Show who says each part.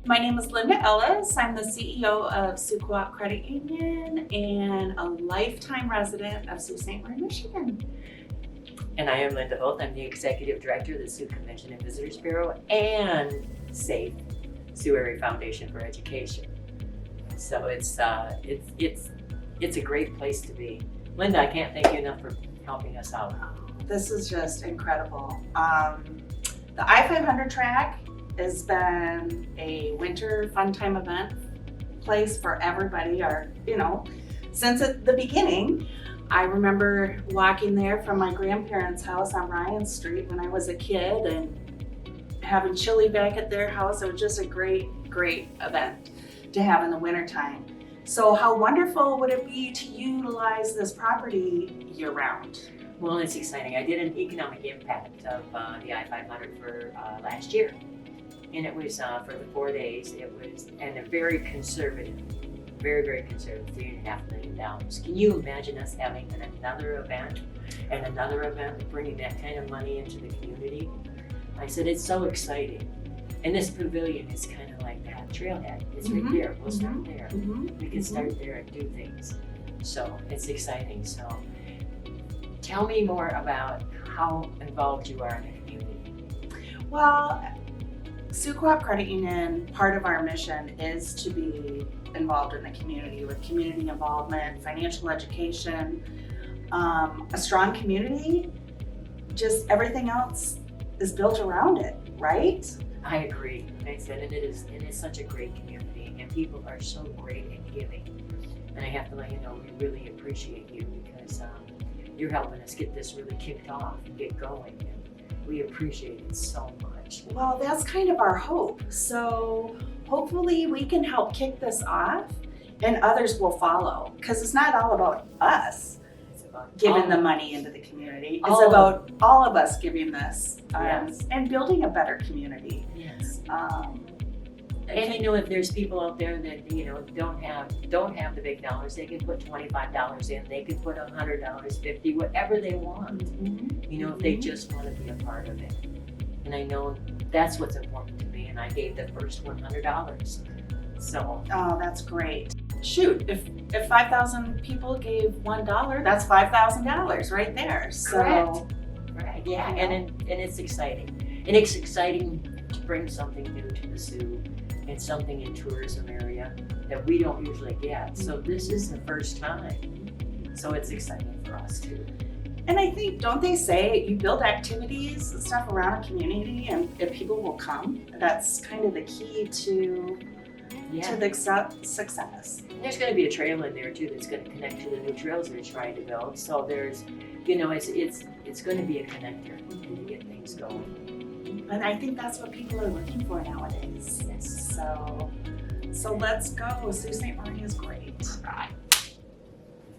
Speaker 1: My name is Linda Ellis. I'm the CEO of Sioux Co-op Credit Union and a lifetime resident of Sault Ste. Marie, Michigan.
Speaker 2: And I am Linda Holt. I'm the Executive Director of the Sioux Convention and Visitors Bureau and SAFE, Sioux Area Foundation for Education. So it's a great place to be. Linda, I can't thank you enough for helping us out.
Speaker 1: This is just incredible. The I-500 track has been a winter fun time event place for everybody, since the beginning. I remember walking there from my grandparents' house on Ryan Street when I was a kid and having chili back at their house. It was just a great event to have in the wintertime. So how wonderful would it be to utilize this property year-round?
Speaker 2: Well, it's exciting. I did an economic impact of the I-500 for last year. And it was for the 4 days. It was, and a very conservative, very conservative, $3.5 million. Can you imagine us having another event and another event, bringing that kind of money into the community? I said, it's so exciting. And this pavilion is kind of like that trailhead. It's right there. We'll start there. We can start there and do things. So it's exciting. So tell me more about how involved you are in the community.
Speaker 1: Well, Sioux Co-op Credit Union, part of our mission is to be involved in the community with community involvement, financial education, a strong community, just everything else is built around it, right?
Speaker 2: I agree. I said it is such a great community and people are so great at giving. And I have to let you know, we really appreciate you because you're helping us get this really kicked off and get going. And we appreciate it so much.
Speaker 1: Well, that's kind of our hope. So hopefully we can help kick this off and others will follow because it's not all about us giving the money into the community. It's about all of us giving this and building a better community.
Speaker 2: Yes. And if there's people out there that don't have the big dollars, they can put $25 in. They can put $100, $50, whatever they want. If they just want to be a part of it. And I know that's what's important to me. And I gave the first $100. So.
Speaker 1: Oh, that's great. Shoot, if 5,000 people gave $1, that's $5,000 right there. So,
Speaker 2: Correct. Yeah, and it's exciting. And it's exciting to bring something new to the Sioux and something in tourism area that we don't usually get. So this is the first time. So it's exciting for us too.
Speaker 1: And I think, don't they say you build activities and stuff around a community and people will come? That's kind of the key to the success.
Speaker 2: There's going to be a trail in there too that's going to connect to the new trails they're trying to build. So there's, it's going to be a connector to get things going.
Speaker 1: And I think that's what people are looking for nowadays. So let's go. Sault Ste. Marie is great.
Speaker 2: Right.